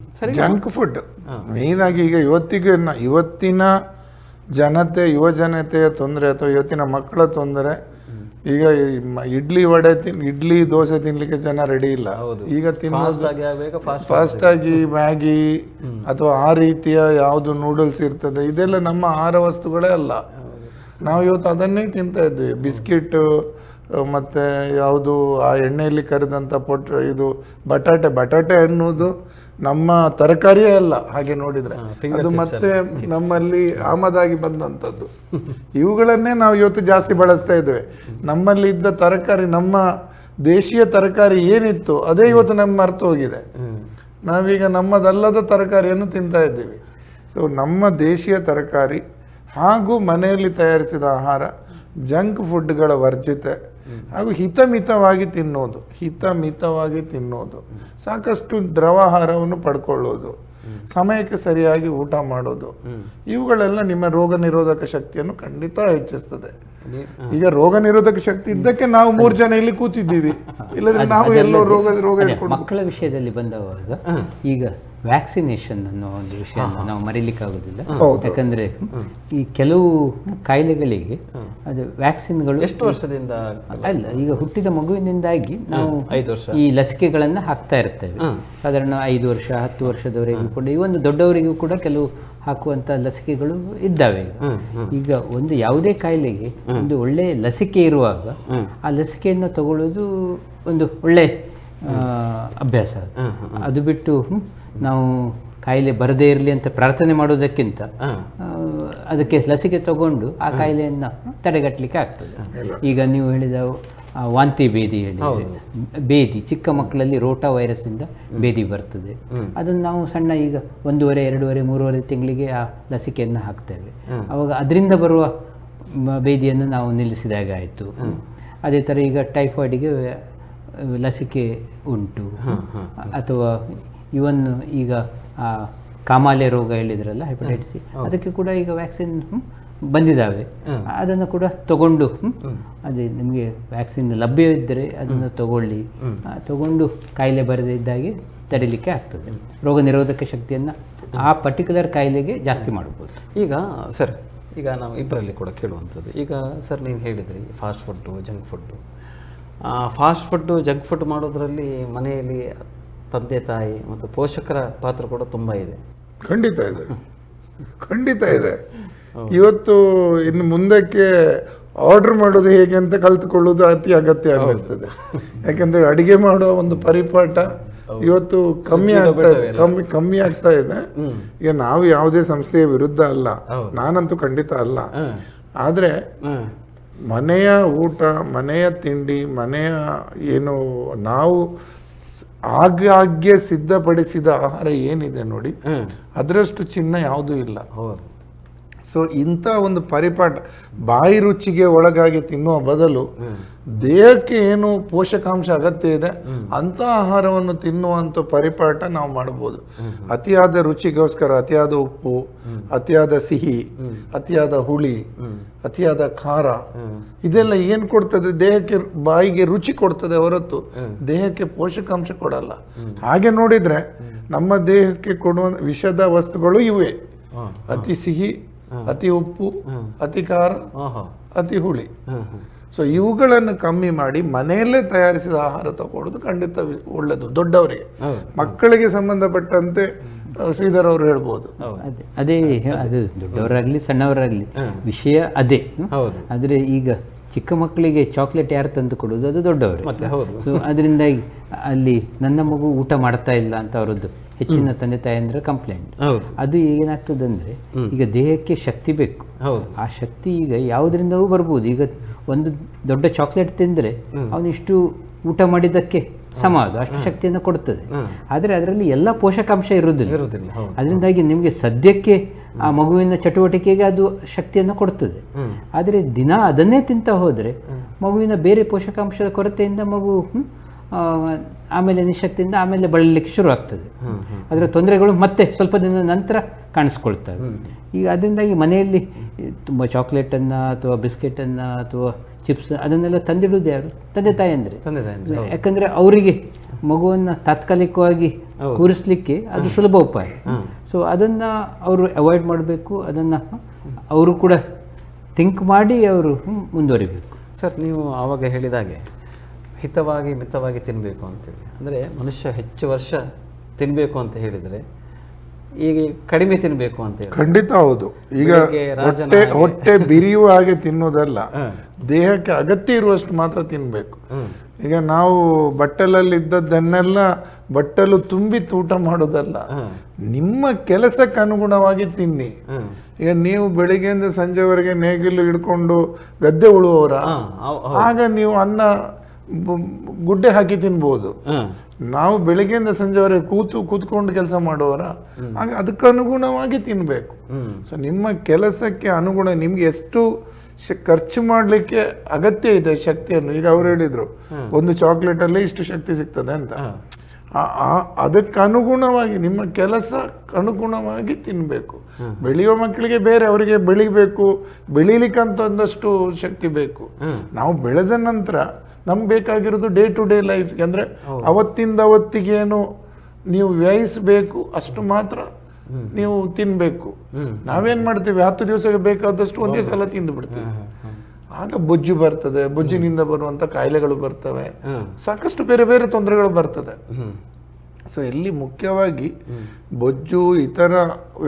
ಸರಿ, junk food ಮೇಯ್ನಾಗಿ ಈಗ ಇವತ್ತಿನ ಜನತೆ ಯುವ ಜನತೆಯ ತೊಂದರೆ ಅಥವಾ ಇವತ್ತಿನ ಮಕ್ಕಳ ತೊಂದರೆ. ಈಗ ಇಡ್ಲಿ ದೋಸೆ ತಿನ್ಲಿಕ್ಕೆ ಜನ ರೆಡಿ ಇಲ್ಲ. ಈಗ ಫಾಸ್ಟ್ ಆಗಿ ಮ್ಯಾಗಿ ಅಥವಾ ಆ ರೀತಿಯ ಯಾವುದು ನೂಡಲ್ಸ್ ಇರ್ತದೆ, ಇದೆಲ್ಲ ನಮ್ಮ ಆಹಾರ ವಸ್ತುಗಳೇ ಅಲ್ಲ. ನಾವು ಇವತ್ತು ಅದನ್ನೇ ತಿಂತಾ ಇದ್ವಿ. ಬಿಸ್ಕಿಟ್ ಮತ್ತೆ ಯಾವುದು ಆ ಎಣ್ಣೆಯಲ್ಲಿ ಕರೆದಂಥ ಇದು ಬಟಾಟೆ ಅನ್ನೋದು ನಮ್ಮ ತರಕಾರಿಯೇ ಅಲ್ಲ. ಹಾಗೆ ನೋಡಿದ್ರೆ ಅದು ಮತ್ತೆ ನಮ್ಮಲ್ಲಿ ಆಮದಾಗಿ ಬಂದಂಥದ್ದು. ಇವುಗಳನ್ನೇ ನಾವು ಇವತ್ತು ಜಾಸ್ತಿ ಬಳಸ್ತಾ ಇದ್ದೇವೆ. ನಮ್ಮಲ್ಲಿ ಇದ್ದ ತರಕಾರಿ, ನಮ್ಮ ದೇಶೀಯ ತರಕಾರಿ ಏನಿತ್ತು ಅದೇ ಇವತ್ತು ನಮ್ಮ ಮರೆತು ಹೋಗಿದೆ. ನಾವೀಗ ನಮ್ಮದಲ್ಲದ ತರಕಾರಿಯನ್ನು ತಿಂತಾ ಇದ್ದೀವಿ. ಸೊ ನಮ್ಮ ದೇಶೀಯ ತರಕಾರಿ ಹಾಗೂ ಮನೆಯಲ್ಲಿ ತಯಾರಿಸಿದ ಆಹಾರ, ಜಂಕ್ ಫುಡ್ಗಳ ವರ್ಜಿತೆ ಹಾಗೂ ಹಿತಮಿತವಾಗಿ ತಿನ್ನೋದು, ಸಾಕಷ್ಟು ದ್ರವಾಹಾರವನ್ನು ಪಡ್ಕೊಳ್ಳೋದು, ಸಮಯಕ್ಕೆ ಸರಿಯಾಗಿ ಊಟ ಮಾಡೋದು, ಇವುಗಳೆಲ್ಲ ನಿಮ್ಮ ರೋಗ ನಿರೋಧಕ ಶಕ್ತಿಯನ್ನು ಖಂಡಿತ ಹೆಚ್ಚಿಸ್ತದೆ. ಈಗ ರೋಗ ನಿರೋಧಕ ಶಕ್ತಿ ಇದ್ದಕ್ಕೆ ನಾವು 3 ಜನ ಇಲ್ಲಿ ಕೂತಿದ್ದೀವಿ, ಇಲ್ಲದ್ರೆ ನಾವು ಎಲ್ಲೋ ರೋಗ ಮಕ್ಕಳ ವಿಷಯದಲ್ಲಿ ಬಂದವಾಗ ಈಗ ವ್ಯಾಕ್ಸಿನೇಷನ್ ಅನ್ನೋ ಒಂದು ವಿಷಯ ನಾವು ಮರೀಲಿಕ್ಕಾಗೋದಿಲ್ಲ. ಯಾಕಂದ್ರೆ ಈ ಕೆಲವು ಕಾಯಿಲೆಗಳಿಗೆ ಅದು ವ್ಯಾಕ್ಸಿನ್ಗಳು ಎಷ್ಟು ವರ್ಷದಿಂದ ಅಲ್ಲ, ಈಗ ಹುಟ್ಟಿದ ಮಗುವಿನಿಂದಾಗಿ ನಾವು ಈ ಲಸಿಕೆಗಳನ್ನು ಹಾಕ್ತಾ ಇರ್ತೇವೆ. ಸಾಧಾರಣ 5 ವರ್ಷ 10 ವರ್ಷದವರೆಗೂ ಕೂಡ, ಈ ಒಂದು ದೊಡ್ಡವರಿಗೂ ಕೂಡ ಕೆಲವು ಹಾಕುವಂಥ ಲಸಿಕೆಗಳು ಇದ್ದಾವೆ. ಈಗ ಒಂದು ಯಾವುದೇ ಕಾಯಿಲೆಗೆ ಒಂದು ಒಳ್ಳೆ ಲಸಿಕೆ ಇರುವಾಗ ಆ ಲಸಿಕೆಯನ್ನು ತಗೊಳ್ಳೋದು ಒಂದು ಒಳ್ಳೆ ಅಭ್ಯಾಸ. ಅದು ಬಿಟ್ಟು ನಾವು ಕಾಯಿಲೆ ಬರದೇ ಇರಲಿ ಅಂತ ಪ್ರಾರ್ಥನೆ ಮಾಡೋದಕ್ಕಿಂತ ಅದಕ್ಕೆ ಲಸಿಕೆ ತಗೊಂಡು ಆ ಕಾಯಿಲೆಯನ್ನು ತಡೆಗಟ್ಟಲಿಕ್ಕೆ ಆಗ್ತದೆ. ಈಗ ನೀವು ಹೇಳಿದ ವಾಂತಿ ಭೇದಿ ಭೇದಿ ಚಿಕ್ಕ ಮಕ್ಕಳಲ್ಲಿ ರೋಟಾ ವೈರಸ್ಸಿಂದ ಭೇದಿ ಬರ್ತದೆ. ಅದನ್ನು ನಾವು ಸಣ್ಣ ಈಗ 1.5, 2.5, 3.5 ತಿಂಗಳಿಗೆ ಆ ಲಸಿಕೆಯನ್ನು ಹಾಕ್ತೇವೆ. ಅವಾಗ ಅದರಿಂದ ಬರುವ ಭೇದಿಯನ್ನು ನಾವು ನಿಲ್ಲಿಸಿದಾಗ ಆಯಿತು. ಅದೇ ಥರ ಈಗ ಟೈಫಾಯ್ಡಿಗೆ ಲಸಿಕೆ ಉಂಟು. ಅಥವಾ ಇವನ್ ಈಗ ಕಾಮಾಲೆ ರೋಗ ಹೇಳಿದ್ರಲ್ಲ, ಹೆಪಟೈಟಿಸ್, ಅದಕ್ಕೆ ಕೂಡ ಈಗ ವ್ಯಾಕ್ಸಿನ್ ಬಂದಿದ್ದಾವೆ. ಅದನ್ನು ಕೂಡ ತಗೊಂಡು ಅದೇ ನಿಮಗೆ ವ್ಯಾಕ್ಸಿನ್ ಲಭ್ಯವಿದ್ದರೆ ಅದನ್ನು ತಗೊಂಡು ಕಾಯಿಲೆ ಬರದೇ ಇದ್ದಾಗೆ ತಡಿಲಿಕ್ಕೆ ಆಗ್ತದೆ. ರೋಗ ನಿರೋಧಕ ಶಕ್ತಿಯನ್ನು ಆ ಪರ್ಟಿಕ್ಯುಲರ್ ಕಾಯಿಲೆಗೆ ಜಾಸ್ತಿ ಮಾಡ್ಬೋದು. ಈಗ ಸರ್, ಈಗ ನಾವು ಇಬ್ಬರಲ್ಲಿ ಕೂಡ ಕೇಳುವಂಥದ್ದು, ಈಗ ಸರ್ ನೀವು ಹೇಳಿದ್ರಿ ಫಾಸ್ಟ್ ಫುಡ್ಡು, ಜಂಕ್ ಫುಡ್ ಮಾಡೋದ್ರಲ್ಲಿ ಮನೆಯಲ್ಲಿ ತಂದೆ ತಾಯಿ ಮತ್ತು ಪೋಷಕರ ಪಾತ್ರ ಕೂಡ ತುಂಬ ಇದೆ. ಖಂಡಿತ ಇದೆ. ಇವತ್ತು ಇನ್ನು ಮುಂದಕ್ಕೆ ಆರ್ಡರ್ ಮಾಡೋದು ಹೇಗೆ ಅಂತ ಕಲ್ತ್ಕೊಳ್ಳೋದು ಅತಿ ಅಗತ್ಯ ಅನ್ನಿಸ್ತದೆ. ಯಾಕೆಂದ್ರೆ ಅಡಿಗೆ ಮಾಡೋ ಒಂದು ಪರಿಪಾಠ ಇವತ್ತು ಕಮ್ಮಿ ಆಗ್ತಾ ಇದೆ. ಈಗ ನಾವು ಯಾವುದೇ ಸಂಸ್ಥೆಯ ವಿರುದ್ಧ ಅಲ್ಲ, ನಾನಂತೂ ಖಂಡಿತ ಅಲ್ಲ. ಆದ್ರೆ ಮನೆಯ ಊಟ, ಮನೆಯ ತಿಂಡಿ, ಮನೆಯ ಏನು ನಾವು ಆಗಾಗ್ಗೆ ಸಿದ್ಧಪಡಿಸಿದ ಆಹಾರ ಏನಿದೆ ನೋಡಿ, ಅದರಷ್ಟು ಚಿನ್ನ ಯಾವುದೂ ಇಲ್ಲ. ಸೊ ಇಂಥ ಒಂದು ಪರಿಪಾಠ, ಬಾಯಿ ರುಚಿಗೆ ಒಳಗಾಗಿ ತಿನ್ನುವ ಬದಲು ದೇಹಕ್ಕೆ ಏನು ಪೋಷಕಾಂಶ ಅಗತ್ಯ ಇದೆ ಅಂಥ ಆಹಾರವನ್ನು ತಿನ್ನುವಂಥ ಪರಿಪಾಠ ನಾವು ಮಾಡ್ಬೋದು. ಅತಿಯಾದ ರುಚಿಗೋಸ್ಕರ ಅತಿಯಾದ ಉಪ್ಪು, ಅತಿಯಾದ ಸಿಹಿ, ಅತಿಯಾದ ಹುಳಿ, ಅತಿಯಾದ ಖಾರ, ಇದೆಲ್ಲ ಏನು ಕೊಡ್ತದೆ ದೇಹಕ್ಕೆ? ಬಾಯಿಗೆ ರುಚಿ ಕೊಡ್ತದೆ ಹೊರತು ದೇಹಕ್ಕೆ ಪೋಷಕಾಂಶ ಕೊಡಲ್ಲ. ಹಾಗೆ ನೋಡಿದ್ರೆ ನಮ್ಮ ದೇಹಕ್ಕೆ ಕೊಡುವ ವಿಷದ ವಸ್ತುಗಳು ಇವೆ: ಅತಿ ಸಿಹಿ, ಅತಿ ಉಪ್ಪು, ಅತಿ ಖಾರ, ಅತಿ ಹುಳಿ. ಸೊ ಇವುಗಳನ್ನು ಕಮ್ಮಿ ಮಾಡಿ ಮನೆಯಲ್ಲೇ ತಯಾರಿಸಿದ ಆಹಾರ ತಗೊಳ್ಳೋದು ಖಂಡಿತ ಒಳ್ಳೆಯದು ದೊಡ್ಡವರಿಗೆ. ಮಕ್ಕಳಿಗೆ ಸಂಬಂಧಪಟ್ಟಂತೆ ಶ್ರೀಧರ್ ಅವರು ಹೇಳ್ಬೋದು. ಅದೇ ಅದು ದೊಡ್ಡವರಾಗಲಿ ಸಣ್ಣವರಾಗಲಿ ವಿಷಯ ಅದೇ. ಆದರೆ ಈಗ ಚಿಕ್ಕ ಮಕ್ಕಳಿಗೆ ಚಾಕ್ಲೇಟ್ ಯಾರು ತಂದು ಕೊಡೋದು? ಅದು ದೊಡ್ಡವರು. ಸೊ ಅದರಿಂದಾಗಿ ಅಲ್ಲಿ ನನ್ನ ಮಗು ಊಟ ಮಾಡ್ತಾ ಇಲ್ಲ ಅಂತ ಅವರದ್ದು ಹೆಚ್ಚಿನ ತಂದೆ ತಾಯಂದ್ರ ಕಂಪ್ಲೇಂಟ್. ಅದು ಏನಾಗ್ತದೆ ಅಂದರೆ, ಈಗ ದೇಹಕ್ಕೆ ಶಕ್ತಿ ಬೇಕು. ಆ ಶಕ್ತಿ ಈಗ ಯಾವುದರಿಂದವೂ ಬರ್ಬೋದು. ಈಗ ಒಂದು ದೊಡ್ಡ ಚಾಕ್ಲೇಟ್ ತಿಂದರೆ ಅವನಿಷ್ಟು ಊಟ ಮಾಡಿದ್ದಕ್ಕೆ ಸಮ, ಅದು ಅಷ್ಟು ಶಕ್ತಿಯನ್ನು ಕೊಡ್ತದೆ. ಆದರೆ ಅದರಲ್ಲಿ ಎಲ್ಲ ಪೋಷಕಾಂಶ ಇರುವುದಿಲ್ಲ. ಅದರಿಂದಾಗಿ ನಿಮಗೆ ಸದ್ಯಕ್ಕೆ ಆ ಮಗುವಿನ ಚಟುವಟಿಕೆಗೆ ಅದು ಶಕ್ತಿಯನ್ನು ಕೊಡ್ತದೆ. ಆದರೆ ದಿನ ಅದನ್ನೇ ತಿಂತ ಹೋದರೆ ಮಗುವಿನ ಬೇರೆ ಪೋಷಕಾಂಶದ ಕೊರತೆಯಿಂದ ಮಗು ಆಮೇಲೆ ನಿಶಕ್ತಿಯಿಂದ ಆಮೇಲೆ ಬಳಲಿಕ್ಕೆ ಶುರು ಆಗ್ತದೆ. ಅದರ ತೊಂದರೆಗಳು ಮತ್ತೆ ಸ್ವಲ್ಪ ದಿನದ ನಂತರ ಕಾಣಿಸ್ಕೊಳ್ತವೆ. ಈಗ ಅದರಿಂದಾಗಿ ಮನೆಯಲ್ಲಿ ತುಂಬ ಚಾಕ್ಲೇಟನ್ನು ಅಥವಾ ಬಿಸ್ಕೆಟನ್ನು ಅಥವಾ ಚಿಪ್ಸ್ ಅದನ್ನೆಲ್ಲ ತಂದಿಡುವುದು ಯಾರು? ತಂದೆ ತಾಯಿ ಅಂದರೆ. ಯಾಕಂದರೆ ಅವರಿಗೆ ಮಗುವನ್ನು ತಾತ್ಕಾಲಿಕವಾಗಿ ಕೂರಿಸ್ಲಿಕ್ಕೆ ಅದು ಸುಲಭ ಉಪಾಯ. ಸೊ ಅದನ್ನು ಅವರು ಅವಾಯ್ಡ್ ಮಾಡಬೇಕು, ಅದನ್ನು ಅವರು ಕೂಡ ಥಿಂಕ್ ಮಾಡಿ ಅವರು ಮುಂದುವರಿಬೇಕು. ಸರ್, ನೀವು ಆವಾಗ ಹೇಳಿದಾಗೆ ಹಿತವಾಗಿ ಮಿತವಾಗಿ ತಿನ್ನಬೇಕು ಅಂತೇಳಿ, ಅಂದರೆ ಮನುಷ್ಯ ಹೆಚ್ಚು ವರ್ಷ ತಿನ್ನಬೇಕು ಅಂತ ಹೇಳಿದರೆ ಈಗ ಕಡಿಮೆ ತಿನ್ನಬೇಕು ಅಂತ ಹೇಳಿ. ಖಂಡಿತ ಹೌದು. ಈಗ ಹೊಟ್ಟೆ ಬಿರಿಯುವ ಹಾಗೆ ತಿನ್ನೋದಲ್ಲ, ದೇಹಕ್ಕೆ ಅಗತ್ಯ ಇರುವಷ್ಟು ಮಾತ್ರ ತಿನ್ನಬೇಕು. ಈಗ ನಾವು ಬಟ್ಟಲಲ್ಲಿ ಇದ್ದದ್ದನ್ನೆಲ್ಲ ಬಟ್ಟಲು ತುಂಬಿ ಊಟ ಮಾಡೋದಲ್ಲ, ನಿಮ್ಮ ಕೆಲಸಕ್ಕೆ ಅನುಗುಣವಾಗಿ ತಿನ್ನಿ. ಈಗ ನೀವು ಬೆಳಿಗ್ಗೆಯಿಂದ ಸಂಜೆವರೆಗೆ ನೇಗಿಲು ಹಿಡ್ಕೊಂಡು ಗದ್ದೆ ಉಳುವವರ, ಆಗ ನೀವು ಅನ್ನ ಗುಡ್ಡೆ ಹಾಕಿ ತಿನ್ಬೋದು. ನಾವು ಬೆಳಿಗ್ಗೆಯಿಂದ ಸಂಜೆವರೆಗೆ ಕೂತ್ಕೊಂಡು ಕೆಲಸ ಮಾಡುವವರ, ಆಗ ಅದಕ್ಕನುಗುಣವಾಗಿ ತಿನ್ಬೇಕು. ಸೊ ನಿಮ್ಮ ಕೆಲಸಕ್ಕೆ ಅನುಗುಣ ನಿಮ್ಗೆ ಎಷ್ಟು ಖರ್ಚು ಮಾಡಲಿಕ್ಕೆ ಅಗತ್ಯ ಇದೆ ಶಕ್ತಿಯನ್ನು. ಈಗ ಅವ್ರು ಹೇಳಿದ್ರು ಒಂದು ಚಾಕ್ಲೇಟ್ ಅಲ್ಲಿ ಇಷ್ಟು ಶಕ್ತಿ ಸಿಗ್ತದೆ ಅಂತ. ಅದಕ್ಕನುಗುಣವಾಗಿ ನಿಮ್ಮ ಕೆಲಸ ಅನುಗುಣವಾಗಿ ತಿನ್ಬೇಕು. ಬೆಳೆಯುವ ಮಕ್ಕಳಿಗೆ ಬೇರೆ, ಅವರಿಗೆ ಬೆಳೀಲಿಕ್ಕಂತ ಒಂದಷ್ಟು ಶಕ್ತಿ ಬೇಕು. ನಾವು ಬೆಳೆದ ನಂತರ ನಮ್ಗೆ ಬೇಕಾಗಿರೋದು ಡೇ ಟು ಡೇ ಲೈಫ್ಗೆ, ಅಂದ್ರೆ ಅವತ್ತಿಂದ ಅವತ್ತಿಗೇನು ನೀವು ವ್ಯಯಿಸಬೇಕು ಅಷ್ಟು ಮಾತ್ರ ನೀವು ತಿನ್ಬೇಕು. ನಾವೇನ್ ಮಾಡ್ತೀವಿ, 10 ದಿವಸಕ್ಕೆ ಬೇಕಾದಷ್ಟು ಒಂದೇ ಸಲ ತಿಂದು ಬಿಡ್ತೀವಿ. ಆಗ ಬೊಜ್ಜು ಬರ್ತದೆ, ಬೊಜ್ಜಿನಿಂದ ಬರುವಂತ ಕಾಯಿಲೆಗಳು ಬರ್ತವೆ, ಸಾಕಷ್ಟು ಬೇರೆ ಬೇರೆ ತೊಂದರೆಗಳು ಬರ್ತದೆ. ಸೊ ಇಲ್ಲಿ ಮುಖ್ಯವಾಗಿ ಬೊಜ್ಜು ಇತರ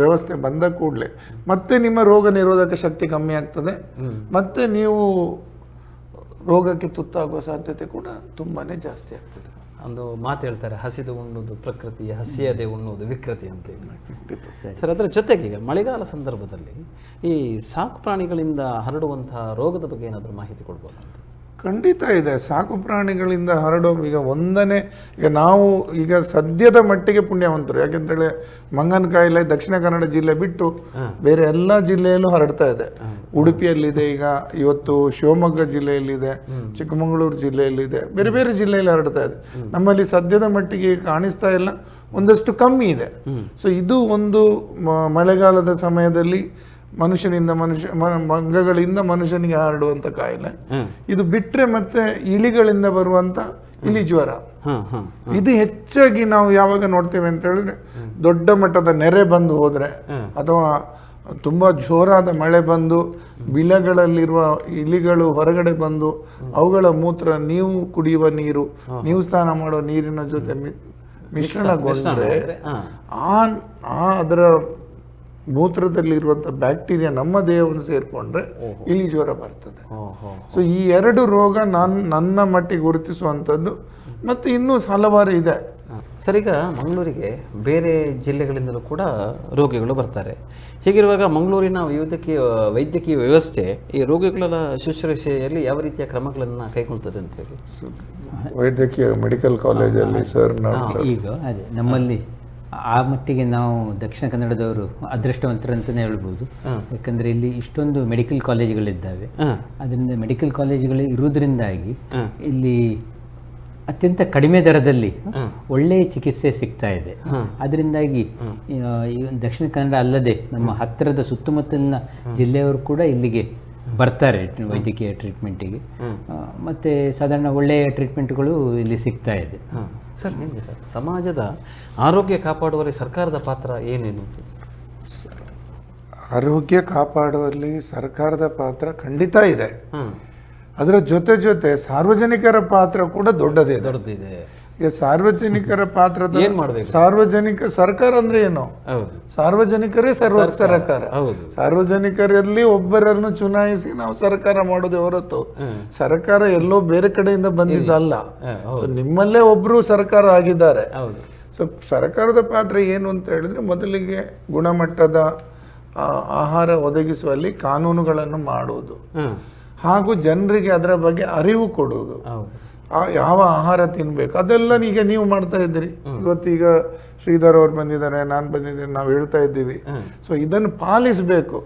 ವ್ಯವಸ್ಥೆ ಬಂದ ಕೂಡಲೇ ಮತ್ತೆ ನಿಮ್ಮ ರೋಗ ನಿರೋಧಕ ಶಕ್ತಿ ಕಮ್ಮಿ ಆಗ್ತದೆ, ಮತ್ತೆ ನೀವು ರೋಗಕ್ಕೆ ತುತ್ತಾಗುವ ಸಾಧ್ಯತೆ ಕೂಡ ತುಂಬಾನೇ ಜಾಸ್ತಿ ಆಗ್ತದೆ. ಒಂದು ಮಾತು ಹೇಳ್ತಾರೆ, ಹಸಿದು ಉಣ್ಣುವುದು ಪ್ರಕೃತಿ, ಹಸಿಯದೆ ಉಣ್ಣುವುದು ವಿಕೃತಿ ಅಂತ ಹೇಳಿ. ಸರ್, ಅದರ ಜೊತೆಗೆ ಈಗ ಮಳೆಗಾಲ ಸಂದರ್ಭದಲ್ಲಿ ಈ ಸಾಕು ಪ್ರಾಣಿಗಳಿಂದ ಹರಡುವಂತಹ ರೋಗದ ಬಗ್ಗೆ ಏನಾದರೂ ಮಾಹಿತಿ ಕೊಡ್ಬೋದು ಅಂತ? ಖಂಡಿತ ಇದೆ. ಸಾಕು ಪ್ರಾಣಿಗಳಿಂದ ಹರಡೋ ಈಗ ನಾವು ಈಗ ಸದ್ಯದ ಮಟ್ಟಿಗೆ ಪುಣ್ಯವಂತರು, ಯಾಕೆಂತೇಳಿ ಮಂಗನ ಕಾಯಿಲೆ ದಕ್ಷಿಣ ಕನ್ನಡ ಜಿಲ್ಲೆ ಬಿಟ್ಟು ಬೇರೆ ಎಲ್ಲ ಜಿಲ್ಲೆಯಲ್ಲೂ ಹರಡ್ತಾ ಇದೆ. ಉಡುಪಿಯಲ್ಲಿದೆ, ಈಗ ಇವತ್ತು ಶಿವಮೊಗ್ಗ ಜಿಲ್ಲೆಯಲ್ಲಿದೆ, ಚಿಕ್ಕಮಗಳೂರು ಜಿಲ್ಲೆಯಲ್ಲಿದೆ, ಬೇರೆ ಬೇರೆ ಜಿಲ್ಲೆಯಲ್ಲಿ ಹರಡ್ತಾ ಇದೆ. ನಮ್ಮಲ್ಲಿ ಸದ್ಯದ ಮಟ್ಟಿಗೆ ಕಾಣಿಸ್ತಾ ಇಲ್ಲ, ಒಂದಷ್ಟು ಕಮ್ಮಿ ಇದೆ. ಸೊ ಇದು ಒಂದು ಮಳೆಗಾಲದ ಸಮಯದಲ್ಲಿ ಮಂಗಗಳಿಂದ ಮನುಷ್ಯನಿಗೆ ಹರಡುವಂತ ಕಾಯಿಲೆ. ಇದು ಬಿಟ್ರೆ ಮತ್ತೆ ಇಲಿಗಳಿಂದ ಬರುವಂತ ಇಲಿ ಜ್ವರ, ಇದು ಹೆಚ್ಚಾಗಿ ನಾವು ಯಾವಾಗ ನೋಡ್ತೇವೆ ಅಂತ ಹೇಳಿದ್ರೆ, ದೊಡ್ಡ ಮಟ್ಟದ ನೆರೆ ಬಂದು ಹೋದ್ರೆ ಅಥವಾ ತುಂಬಾ ಜೋರಾದ ಮಳೆ ಬಂದು ಬಿಲಗಳಲ್ಲಿರುವ ಇಲಿಗಳು ಹೊರಗಡೆ ಬಂದು ಅವುಗಳ ಮೂತ್ರ ನೀವು ಕುಡಿಯುವ ನೀರು, ನೀವು ಸ್ನಾನ ಮಾಡೋ ನೀರಿನ ಜೊತೆ ಮಿಶ್ರಣಗೊಂಡ್ರೆ ಅದರ ಮೂತ್ರದಲ್ಲಿರುವಂಥ ಬ್ಯಾಕ್ಟೀರಿಯಾ ನಮ್ಮ ದೇಹವನ್ನು ಸೇರಿಕೊಂಡ್ರೆ ಇಲಿ ಜ್ವರ ಬರ್ತದೆ. ಸೊ ಈ 2 ರೋಗ ನನ್ನ ಮಟ್ಟಿಗೆ ಗುರುತಿಸುವಂಥದ್ದು, ಮತ್ತು ಇನ್ನೂ ಹಲವಾರು ಇದೆ. ಸರ್, ಈಗ ಮಂಗಳೂರಿಗೆ ಬೇರೆ ಜಿಲ್ಲೆಗಳಿಂದಲೂ ಕೂಡ ರೋಗಿಗಳು ಬರ್ತಾರೆ. ಹೀಗಿರುವಾಗ ಮಂಗಳೂರಿನ ವೈದ್ಯಕೀಯ ವ್ಯವಸ್ಥೆ ಈ ರೋಗಿಗಳ ಶುಶ್ರೂಷೆಯಲ್ಲಿ ಯಾವ ರೀತಿಯ ಕ್ರಮಗಳನ್ನು ಕೈಗೊಳ್ತದೆ ಅಂತ ಹೇಳಿ? ವೈದ್ಯಕೀಯ ಮೆಡಿಕಲ್ ಕಾಲೇಜಲ್ಲಿ ಸರ್ ಈಗ ಅದೇ ನಮ್ಮಲ್ಲಿ ಆ ಮಟ್ಟಿಗೆ ನಾವು ದಕ್ಷಿಣ ಕನ್ನಡದವರು ಅದೃಷ್ಟವಂತರಂತಲೇ ಹೇಳ್ಬೋದು. ಯಾಕಂದರೆ ಇಲ್ಲಿ ಇಷ್ಟೊಂದು ಮೆಡಿಕಲ್ ಕಾಲೇಜುಗಳಿದ್ದಾವೆ. ಅದರಿಂದ ಮೆಡಿಕಲ್ ಕಾಲೇಜುಗಳು ಇರುವುದರಿಂದಾಗಿ ಇಲ್ಲಿ ಅತ್ಯಂತ ಕಡಿಮೆ ದರದಲ್ಲಿ ಒಳ್ಳೆಯ ಚಿಕಿತ್ಸೆ ಸಿಗ್ತಾ ಇದೆ. ಅದರಿಂದಾಗಿ ದಕ್ಷಿಣ ಕನ್ನಡ ಅಲ್ಲದೆ ನಮ್ಮ ಹತ್ತಿರದ ಸುತ್ತಮುತ್ತಲಿನ ಜಿಲ್ಲೆಯವರು ಕೂಡ ಇಲ್ಲಿಗೆ ಬರ್ತಾರೆ ವೈದ್ಯಕೀಯ ಟ್ರೀಟ್ಮೆಂಟಿಗೆ. ಮತ್ತು ಸಾಧಾರಣ ಒಳ್ಳೆಯ ಟ್ರೀಟ್ಮೆಂಟ್ಗಳು ಇಲ್ಲಿ ಸಿಗ್ತಾ ಇದೆ. ಸರ್, ನಿಮಗೆ ಸರ್ ಸಮಾಜದ ಆರೋಗ್ಯ ಕಾಪಾಡುವಲ್ಲಿ ಸರ್ಕಾರದ ಪಾತ್ರ ಏನೇನು? ಆರೋಗ್ಯ ಕಾಪಾಡುವಲ್ಲಿ ಸರ್ಕಾರದ ಪಾತ್ರ ಖಂಡಿತ ಇದೆ. ಅದರ ಜೊತೆ ಸಾರ್ವಜನಿಕರ ಪಾತ್ರ ಕೂಡ ದೊಡ್ಡದಿದೆ. ಈಗ ಸಾರ್ವಜನಿಕರ ಪಾತ್ರದ ಏನ್ ಮಾಡಬೇಕು? ಸರ್ಕಾರ ಅಂದ್ರೆ ಏನು? ಸಾರ್ವಜನಿಕರೇ ಸರ್ಕಾರ. ಸಾರ್ವಜನಿಕರಲ್ಲಿ ಒಬ್ಬರನ್ನು ಚುನಾಯಿಸಿ ನಾವು ಸರ್ಕಾರ ಮಾಡೋದೇ ಹೊರತು ಸರ್ಕಾರ ಎಲ್ಲೋ ಬೇರೆ ಕಡೆಯಿಂದ ಬಂದಿದ್ದಲ್ಲ. ನಿಮ್ಮಲ್ಲೇ ಒಬ್ರು ಸರ್ಕಾರ ಆಗಿದ್ದಾರೆ. ಸೊ ಸರ್ಕಾರದ ಪಾತ್ರ ಏನು ಅಂತ ಹೇಳಿದ್ರೆ, ಮೊದಲಿಗೆ ಗುಣಮಟ್ಟದ ಆಹಾರ ಒದಗಿಸುವಲ್ಲಿ ಕಾನೂನುಗಳನ್ನು ಮಾಡುವುದು, ಹಾಗೂ ಜನರಿಗೆ ಅದರ ಬಗ್ಗೆ ಅರಿವು ಕೊಡುವುದು, ಯಾವ ಆಹಾರ ತಿನ್ಬೇಕು ಅದೆಲ್ಲ ಈಗ ನೀವು ಮಾಡ್ತಾ ಇದ್ದೀರಿ. ಇವತ್ತೀಗ ಶ್ರೀಧರ್ ಅವ್ರು ಬಂದಿದ್ದಾರೆ, ನಾನು ಬಂದಿದ್ದೇನೆ, ನಾವು ಹೇಳ್ತಾ ಇದ್ದೀವಿ. ಸೊ ಇದನ್ನು ಪಾಲಿಸಬೇಕು.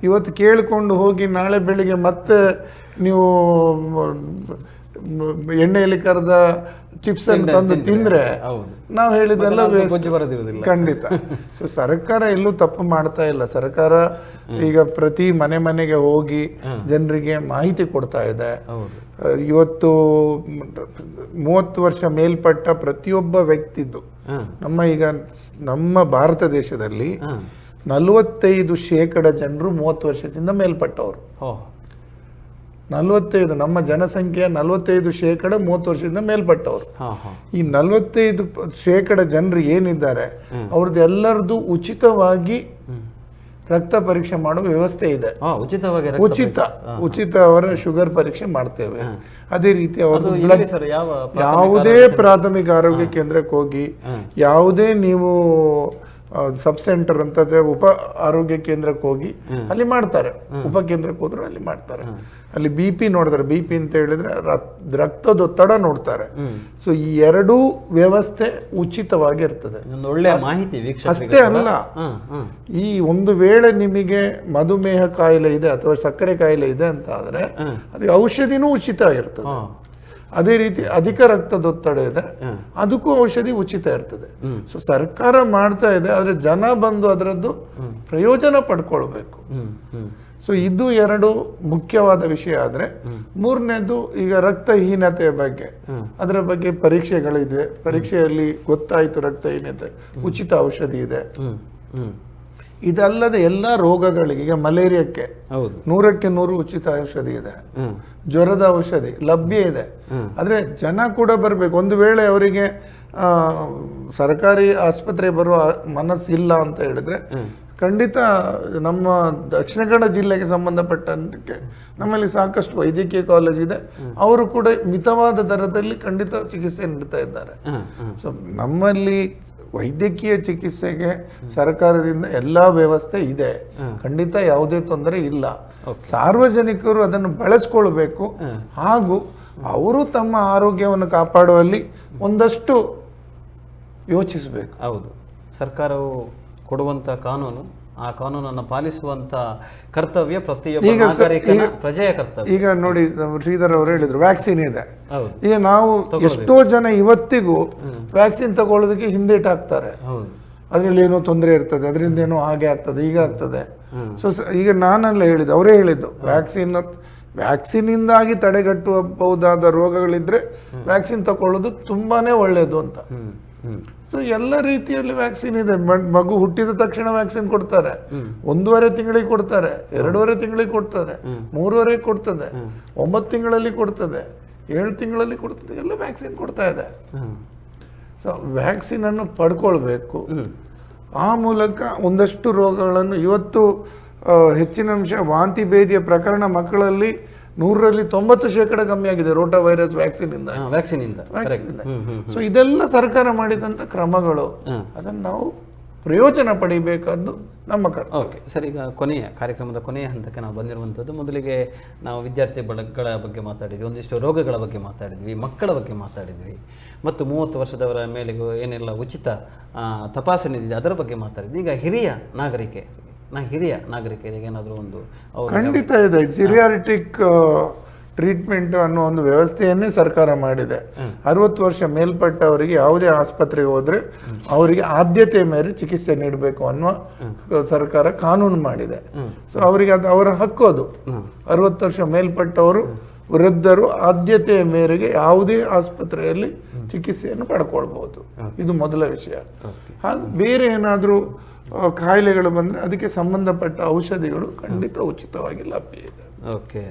ಇವತ್ತು ಕೇಳಿಕೊಂಡು ಹೋಗಿ ನಾಳೆ ಬೆಳಿಗ್ಗೆ ಮತ್ತೆ ನೀವು ಎಣ್ಣೆಯಲ್ಲಿ ಕರೆದ ಚಿಪ್ಸ್ ಅನ್ನು ತಂದು ತಿಂದ್ರೆ ನಾವು ಹೇಳಿದೆಲ್ಲ ಖಂಡಿತ. ಸೊ ಸರ್ಕಾರ ಎಲ್ಲೂ ತಪ್ಪು ಮಾಡ್ತಾ ಇಲ್ಲ. ಸರ್ಕಾರ ಈಗ ಪ್ರತಿ ಮನೆಗೆ ಹೋಗಿ ಜನರಿಗೆ ಮಾಹಿತಿ ಕೊಡ್ತಾ ಇದೆ. ಇವತ್ತು 30 ವರ್ಷ ಮೇಲ್ಪಟ್ಟ ಪ್ರತಿಯೊಬ್ಬ ವ್ಯಕ್ತಿದ್ದು ನಮ್ಮ ಭಾರತ ದೇಶದಲ್ಲಿ 45% ಜನರು 30 ವರ್ಷದಿಂದ ಮೇಲ್ಪಟ್ಟವರು. 45, ನಮ್ಮ ಜನಸಂಖ್ಯೆಯ 45% 30 ವರ್ಷದಿಂದ ಮೇಲ್ಪಟ್ಟವರು. ಈ 45% ಜನರು ಏನಿದ್ದಾರೆ ಅವ್ರದ್ದು ಎಲ್ಲರದ್ದು ಉಚಿತವಾಗಿ ರಕ್ತ ಪರೀಕ್ಷೆ ಮಾಡುವ ವ್ಯವಸ್ಥೆ ಇದೆ. ಉಚಿತ ಅವರ ಶುಗರ್ ಪರೀಕ್ಷೆ ಮಾಡ್ತೇವೆ. ಅದೇ ರೀತಿ ಅವರು ಯಾವುದೇ ಪ್ರಾಥಮಿಕ ಆರೋಗ್ಯ ಕೇಂದ್ರಕ್ಕೆ ಹೋಗಿ, ಯಾವುದೇ ನೀವು ಸಬ್ ಸೆಂಟರ್ ಅಂತ ಉಪ ಆರೋಗ್ಯ ಕೇಂದ್ರಕ್ಕೆ ಹೋಗಿ ಅಲ್ಲಿ ಮಾಡ್ತಾರೆ. ಉಪ ಕೇಂದ್ರಕ್ಕೆ ಹೋದ್ರು ಅಲ್ಲಿ ಮಾಡ್ತಾರೆ. ಅಲ್ಲಿ BP ನೋಡ್ತಾರೆ. BP ಅಂತ ಹೇಳಿದ್ರೆ ರಕ್ತದೊತ್ತಡ ನೋಡ್ತಾರೆ. ಸೊ ಈ ಎರಡೂ ವ್ಯವಸ್ಥೆ ಉಚಿತವಾಗಿ ಇರ್ತದೆ. ಒಳ್ಳೆಯ ಮಾಹಿತಿ. ಅಷ್ಟೇ ಅಲ್ಲ, ಈ ಒಂದು ವೇಳೆ ನಿಮಗೆ ಮಧುಮೇಹ ಕಾಯಿಲೆ ಇದೆ ಅಥವಾ ಸಕ್ಕರೆ ಕಾಯಿಲೆ ಇದೆ ಅಂತ ಆದ್ರೆ ಅದಕ್ಕೆ ಔಷಧಿನೂ ಉಚಿತ ಇರ್ತದೆ. ಅದೇ ರೀತಿ ಅಧಿಕ ರಕ್ತದೊತ್ತಡ ಇದೆ, ಅದಕ್ಕೂ ಔಷಧಿ ಉಚಿತ ಇರ್ತದೆ. ಸೊ ಸರ್ಕಾರ ಮಾಡ್ತಾ ಇದೆ, ಆದ್ರೆ ಜನ ಬಂದು ಅದರದ್ದು ಪ್ರಯೋಜನ ಪಡ್ಕೊಳ್ಬೇಕು. ಸೊ ಇದು ಎರಡು ಮುಖ್ಯವಾದ ವಿಷಯ. ಆದ್ರೆ ಮೂರನೇದು ಈಗ ರಕ್ತಹೀನತೆಯ ಬಗ್ಗೆ, ಅದರ ಬಗ್ಗೆ ಪರೀಕ್ಷೆಗಳಿದೆ. ಪರೀಕ್ಷೆಯಲ್ಲಿ ಗೊತ್ತಾಯ್ತು ರಕ್ತಹೀನತೆ, ಉಚಿತ ಔಷಧಿ ಇದೆ. ಇದಲ್ಲದೆ ಎಲ್ಲಾ ರೋಗಗಳಿಗೆ, ಈಗ ಮಲೇರಿಯಾಕ್ಕೆ 100ಕ್ಕೆ 100 ಉಚಿತ ಔಷಧಿ ಇದೆ. ಜ್ವರದ ಔಷಧಿ ಲಭ್ಯ ಇದೆ. ಆದ್ರೆ ಜನ ಕೂಡ ಬರ್ಬೇಕು. ಒಂದು ವೇಳೆ ಅವರಿಗೆ ಸರ್ಕಾರಿ ಆಸ್ಪತ್ರೆ ಬರುವ ಮನಸ್ಸಿಲ್ಲ ಅಂತ ಹೇಳಿದ್ರೆ ಖಂಡಿತ ನಮ್ಮ ದಕ್ಷಿಣ ಕನ್ನಡ ಜಿಲ್ಲೆಗೆ ಸಂಬಂಧಪಟ್ಟಂತೆ ನಮ್ಮಲ್ಲಿ ಸಾಕಷ್ಟು ವೈದ್ಯಕೀಯ ಕಾಲೇಜ್ ಇದೆ. ಅವರು ಕೂಡ ಮಿತವಾದ ದರದಲ್ಲಿ ಖಂಡಿತ ಚಿಕಿತ್ಸೆ ನೀಡ್ತಾ ಇದ್ದಾರೆ. ಸೊ ನಮ್ಮಲ್ಲಿ ವೈದ್ಯಕೀಯ ಚಿಕಿತ್ಸೆಗೆ ಸರ್ಕಾರದಿಂದ ಎಲ್ಲಾ ವ್ಯವಸ್ಥೆ ಇದೆ. ಖಂಡಿತ ಯಾವುದೇ ತೊಂದರೆ ಇಲ್ಲ. ಸಾರ್ವಜನಿಕರು ಅದನ್ನು ಬಳಸ್ಕೊಳ್ಬೇಕು. ಹಾಗೂ ಅವರು ತಮ್ಮ ಆರೋಗ್ಯವನ್ನು ಕಾಪಾಡುವಲ್ಲಿ ಒಂದಷ್ಟು ಯೋಚಿಸಬೇಕು. ಹೌದು, ಸರ್ಕಾರವು ಕೊಡುವಂತ ಕಾನೂನು, ಆ ಕಾನೂನನ್ನು ಪಾಲಿಸುವಂತ ಕರ್ತವ್ಯ ಪ್ರತಿಯೊಬ್ಬ ನಾಗರಿಕನ ಪ್ರಜೆಯ ಕರ್ತವ್ಯ. ಈಗ ನೋಡಿ, ಶ್ರೀಧರ್ ಅವರು ಹೇಳಿದ್ರು ವ್ಯಾಕ್ಸಿನ್ ಇದೆ. ಈಗ ನಾವು ಎಷ್ಟೋ ಜನ ಇವತ್ತಿಗೂ ವ್ಯಾಕ್ಸಿನ್ ತಗೊಳ್ಳೋದಕ್ಕೆ ಹಿಂದೇಟ್ ಹಾಕ್ತಾರೆ. ಅದ್ರಲ್ಲಿ ಏನೋ ತೊಂದರೆ ಇರ್ತದೆ, ಅದರಿಂದ ಏನೋ ಹಾಗೆ ಆಗ್ತದೆ, ಈಗ ಆಗ್ತದೆ. ಸೊ ಈಗ ನಾನೆಲ್ಲ ಹೇಳಿದ್ದು, ಅವರೇ ಹೇಳಿದ್ದು ವ್ಯಾಕ್ಸಿನ್ ಇಂದಾಗಿ ತಡೆಗಟ್ಟಬಹುದಾದ ರೋಗಗಳಿದ್ರೆ ವ್ಯಾಕ್ಸಿನ್ ತಗೊಳ್ಳೋದು ತುಂಬಾನೇ ಒಳ್ಳೇದು ಅಂತ. ಸೊ ಎಲ್ಲ ರೀತಿಯಲ್ಲಿ ವ್ಯಾಕ್ಸಿನ್ ಇದೆ. ಮಗು ಹುಟ್ಟಿದ ತಕ್ಷಣ ವ್ಯಾಕ್ಸಿನ್ ಕೊಡ್ತಾರೆ, 1.5 ತಿಂಗಳಿಗೆ ಕೊಡ್ತಾರೆ, 2.5 ತಿಂಗಳಿಗೆ ಕೊಡ್ತಾರೆ, 3.5 ಕೊಡ್ತದೆ, 9 ತಿಂಗಳಲ್ಲಿ ಕೊಡ್ತದೆ, 7 ತಿಂಗಳಲ್ಲಿ ಕೊಡ್ತದೆ. ಎಲ್ಲ ವ್ಯಾಕ್ಸಿನ್ ಕೊಡ್ತಾ ಇದೆ. ಸೊ ವ್ಯಾಕ್ಸಿನ್ ಅನ್ನು ಪಡ್ಕೊಳ್ಬೇಕು. ಆ ಮೂಲಕ ಒಂದಷ್ಟು ರೋಗಗಳನ್ನು, ಇವತ್ತು ಹೆಚ್ಚಿನ ಅಂಶ ವಾಂತಿ ಭೇದಿಯ ಪ್ರಕರಣ ಮಕ್ಕಳಲ್ಲಿ 100ರಲ್ಲಿ 90% ಕಮ್ಮಿ ಆಗಿದೆ ರೋಟಾ ವೈರಸ್ ವ್ಯಾಕ್ಸಿನ್ ಇಂದ. ಸೊ ಇದೆಲ್ಲ ಸರ್ಕಾರ ಮಾಡಿದಂತ ಕ್ರಮಗಳು, ಅದನ್ನು ನಾವು ಪ್ರಯೋಜನ ಪಡಿಬೇಕಾದ್ದು ನಮ್ಮ ಕರ್ತವ್ಯ. ಓಕೆ ಸರ್, ಈಗ ಕಾರ್ಯಕ್ರಮದ ಕೊನೆಯ ಹಂತಕ್ಕೆ ನಾವು ಬಂದಿರುವಂಥದ್ದು. ಮೊದಲಿಗೆ ನಾವು ವಿದ್ಯಾರ್ಥಿಗಳ ಬಗ್ಗೆ ಮಾತಾಡಿದ್ವಿ, ಒಂದಿಷ್ಟು ರೋಗಗಳ ಬಗ್ಗೆ ಮಾತಾಡಿದ್ವಿ, ಮಕ್ಕಳ ಬಗ್ಗೆ ಮಾತಾಡಿದ್ವಿ, ಮತ್ತು 30 ವರ್ಷದವರ ಮೇಲೆಗೂ ಏನೆಲ್ಲ ಉಚಿತ ತಪಾಸಣೆ ಇದೆ ಅದರ ಬಗ್ಗೆ ಮಾತಾಡಿದ್ವಿ. ಈಗ ಹಿರಿಯ ನಾಗರಿಕರಿಗೆ ಏನಾದರೂ ಒಂದು ಖಂಡಿತ ಇದೆ. ಜಿರಿಯಾರಿಟಿಕ್ ಟ್ರೀಟ್ಮೆಂಟ್ ಅನ್ನೋ ಒಂದು ವ್ಯವಸ್ಥೆಯನ್ನೇ ಸರ್ಕಾರ ಮಾಡಿದೆ. 60 ವರ್ಷ ಮೇಲ್ಪಟ್ಟವರಿಗೆ ಯಾವುದೇ ಆಸ್ಪತ್ರೆಗೆ ಹೋದ್ರೆ ಅವರಿಗೆ ಆದ್ಯತೆ ಮೇಲೆ ಚಿಕಿತ್ಸೆ ನೀಡಬೇಕು ಅನ್ನುವ ಸರ್ಕಾರ ಕಾನೂನು ಮಾಡಿದೆ. ಸೊ ಅವರಿಗೆ ಅದು ಅವರ ಹಕ್ಕು. ಅದು 60 ವರ್ಷ ಮೇಲ್ಪಟ್ಟವರು, ವೃದ್ಧರು ಆದ್ಯತೆಯ ಮೇರೆಗೆ ಯಾವುದೇ ಆಸ್ಪತ್ರೆಯಲ್ಲಿ ಚಿಕಿತ್ಸೆಯನ್ನು ಪಡ್ಕೊಳ್ಬಹುದು. ಇದು ಮೊದಲ ವಿಷಯ. ಹಾಗೆ ಬೇರೆ ಏನಾದರೂ ಕಾಯಿಲೆಗಳು ಬಂದರೆ ಅದಕ್ಕೆ ಸಂಬಂಧಪಟ್ಟ ಔಷಧಿಗಳು ಖಂಡಿತ ಉಚಿತವಾಗಿ ಲಭ್ಯ ಇದೆ. ಓಕೆ.